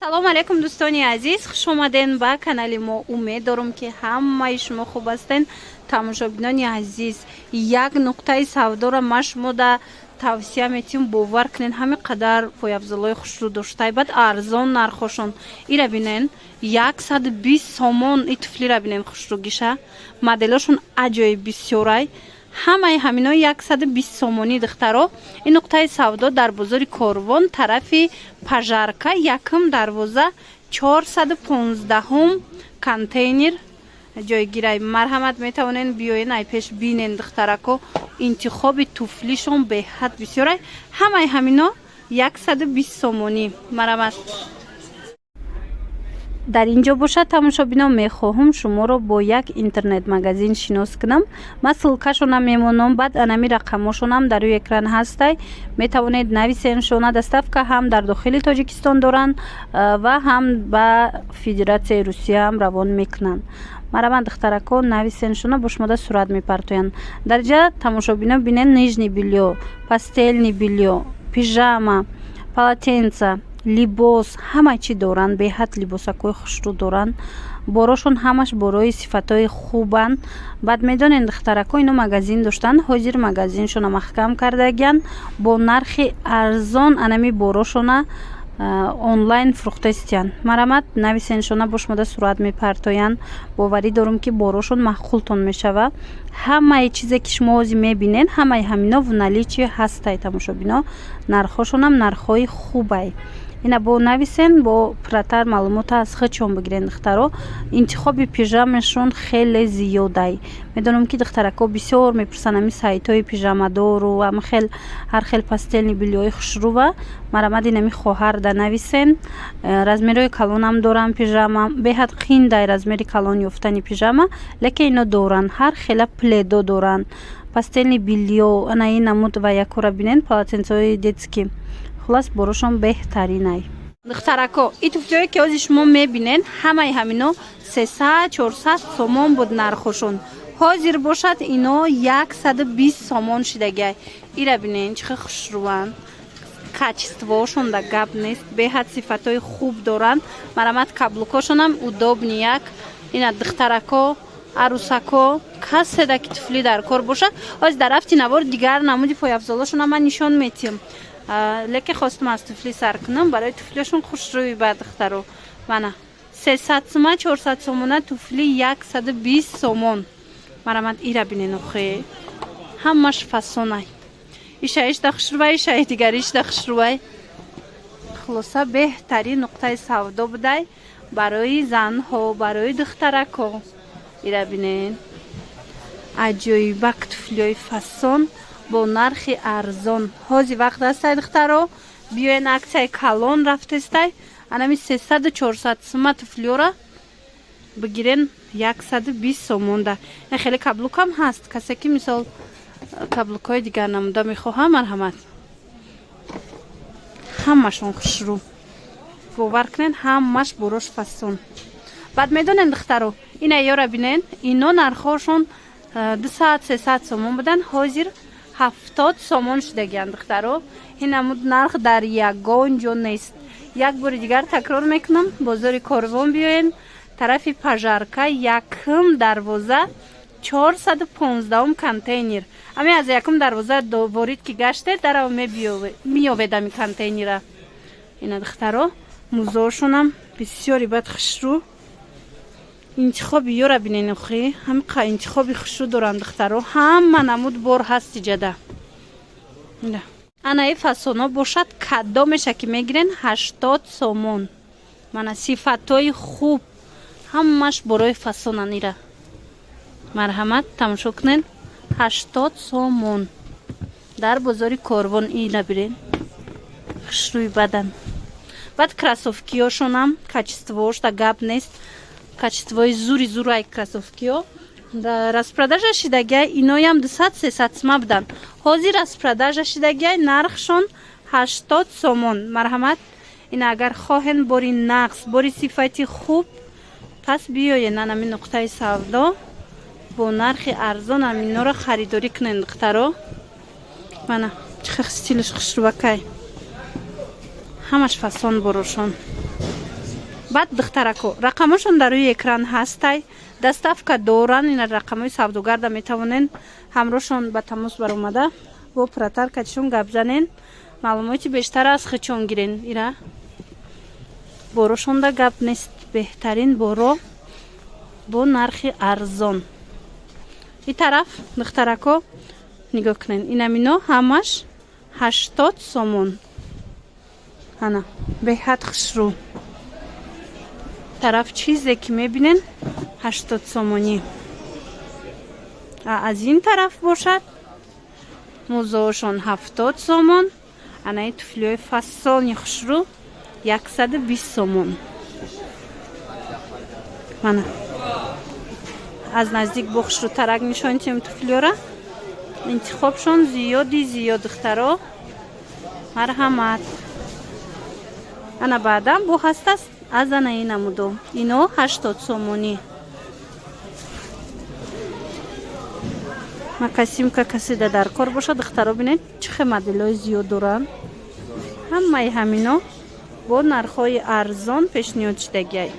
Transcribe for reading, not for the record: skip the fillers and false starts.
салому алейкум дӯстони азиз, хуш омаден ба канали мо. Умед дорам ки ҳамаи шумо хуб ҳастен. Тамошобинони азиз, як нуқтаи савдоро ма шумода тавсия метиҳам бовар кунен. Ҳамин қадар пойафзалои хушрӯ доштаи баъд арзон нархошон. ира бинен 120 сомон. И туфлиро бинен хушрӯгиша, моделошон аҷоиб бисёрай. ҳамаи ҳамино 120 сомонӣ духтаро. ин нуқтаи савдо дар бозори Корвон, тарафи Пажарка, якм дарвоза, 415 контейнер ҷойгирай. марҳамат, метавонен биёен ай пеш бинен духтарако. интихоби туфлишон беҳад бисёрай. ҳамаи ҳамино 120 сомонӣ. марҳамат. дар ин ҷо бошад тамошобино, мехоҳам шуморо бо як интернет магазин шинос кунам. ман ссилкашонам мемонам, баъд анами рақамошонам дар рӯи экран ҳастай. метавонед нависен. шона доставка ҳам дар дохили Тоҷикистон доранд ва ҳам ба Федератсияи Русия ҳам равон мекунанд. марҳамат духтарако, нависен. шона бо шумода сурат мепартоянд. дар ҷа тамошобино бинен нижни белье, пастелни белье, пижама, полотенца, либос, ҳама чӣ доранд. беҳад либосакҳои хушрӯ доранд. борошон ҳамаш борои сифатҳои хубанд. баъд медонен духтарако, ино магазин доштанд. ҳозир магазиншона маҳкам кардагиянд бо нархи арзон. анами борошона онлайн фурӯхта истиянд. марҳамат, нависен. шона бо шумода сурат мепартоянд. боварӣ дорам ки борошон маъқултон мешава. ҳамаи чизе ки шумо ҳозир мебинен, ҳамаи ҳамино в наличие ҳастай. тамошобино, нархошонам нархҳои хубай. ина бо нависен, бо пурратар маълумота аз хичон бигирен духтаро. интихоби пижамашон хеле зиёдай. медонам ки духтарако бисёр мепурсанд ами сайтҳои пижамадору ҳар хел пастелни бельёи хушрӯва. марҳамат, инами хоҳар да нависен. размерҳои калонам дорам пижама. беҳад қин дай размери калон ёфтани пижама, лекин ино доранд. ҳар хела пледо доранд. пастелни бельё, анаи намуд ва якора бинен, полотенцаҳои детски. хулас борошон беҳтаринай. духтарако, и туфлиҳое ки ҳозир шумо мебинен, ҳамаи ҳамино 300-400 сомон буд нархошон. ҳозир бошад ино 120 сомон шидагиай. ира бинен чӣ хел хушрӯанд. качествоошон да гап нест. беҳад сифатҳои хуб доранд. марҳамат, каблукошонам удобни як. ина духтарако, арусако, каседа ки туфли дар кор бошад. ҳозир дар ҳафти навор дигар намуди пойафзолошонам ман нишон метиҳам. лекин хостам аз туфли сар кунам, барои туфлиашон хушрӯи ба духтаро. мана 300 сума, 400 сомона туфли 120 сомон. марҳамат, ира бинен. охе ҳамаш фасонай. иша ишта хушрӯвай, ишаи дигари ишта хушрӯвай. хулоса беҳтарин нуқтаи савдо будай барои занҳо, барои духтарако. ира бинен аҷоибак туфлиҳои фасон бо нархи арзон. ҳозир вақт ҳастай духтаро, биёен аксияи калон рафтестай. анами 300-400 сума туфлиёра бигирен 120 сомонда. ин хеле каблукам ҳаст. касе ки мисол каблукҳои дигар намуда мехоҳам, марҳамат. ҳамашон хушрӯ. бовар кунен, ҳамаш борош фасон. баъд медонен духтаро, ина ёра бинен, ино нархошон 200-300 сомон будан. ҳозир 70 сомон шудагиянд духтаро. ин намуд нарх дар ягон ҷо нест. як бори дигар такрор мекунам, бозори Корвон биёен, тарафи Пажарка, якм дарвоза, 415 контейнер. ами аз якм дарвоза ворид ки гаштед, дараво меёвед ами контейнера. ина духтаро, музоошонам бисёри бад хушрӯ. интихоби ёра бинен. охе ҳамқа интихоби хушрӯ доранд духтаро. ҳама намуд бор ҳаст иҷада. анаи фасоно бошад кадо меша ки мегирен 80 сомон. мана сифатҳои хуб, ҳамаш борои фасонан. ира марҳамат, тамошо кунен. 80 сомон дар бозори Корвон. ира бирен хушрӯи бадан. баъд красовкиёшонам качествоош да гап нест. качествои зурай красовкиё. распродажа шидагиай иноям 200-300 сума будан. ҳозир распродажа шидагиай нархшон 80 сомон. марҳамат, ина агар хоҳен бори нақс, бори сифати хуб, пас биёен анами нуқтаи савдо бо нархи арзон аминоро харидорӣ кунен духтаро. мана чӣ хел стилиш хушрӯвакай. ҳамаш фасон борошон. баъд духтарако рақамашон дар рӯи экран ҳастай. Доставка доран. Ин рақамҳои савдогарда метавонен ҳамроҳшон ба тамос баромада бо операторкашон гап занен, маълумоти бештар аз хичон гирен. ира борошонда гап нест, беҳтарин боро бо нархи арзон. ин тараф духтарако нигоҳ кунен, инамино ҳамаш 80 сомон. ана беҳад хушрӯ. тараф чизе ки мебинен 80 сомонӣ. аз ин тараф бошад мӯзоошон 70 сомон. анаи туфлиҳои фасони хушрӯ 120 сомон. мана аз наздик бо хушрӯтарак нишон дидем туфлиёра. интихобшон зиёди зиёд духтаро. марҳамат. ана баъдан бо ҳастаст аз анаи намудо. ино 80 сомонӣ. макасимка касида дар кор бошад. духтаро бинед чӣ хел моделҳои зиёд доранд. ҳамаи ҳамино бо нархҳои арзон пешниҳод шудагиай.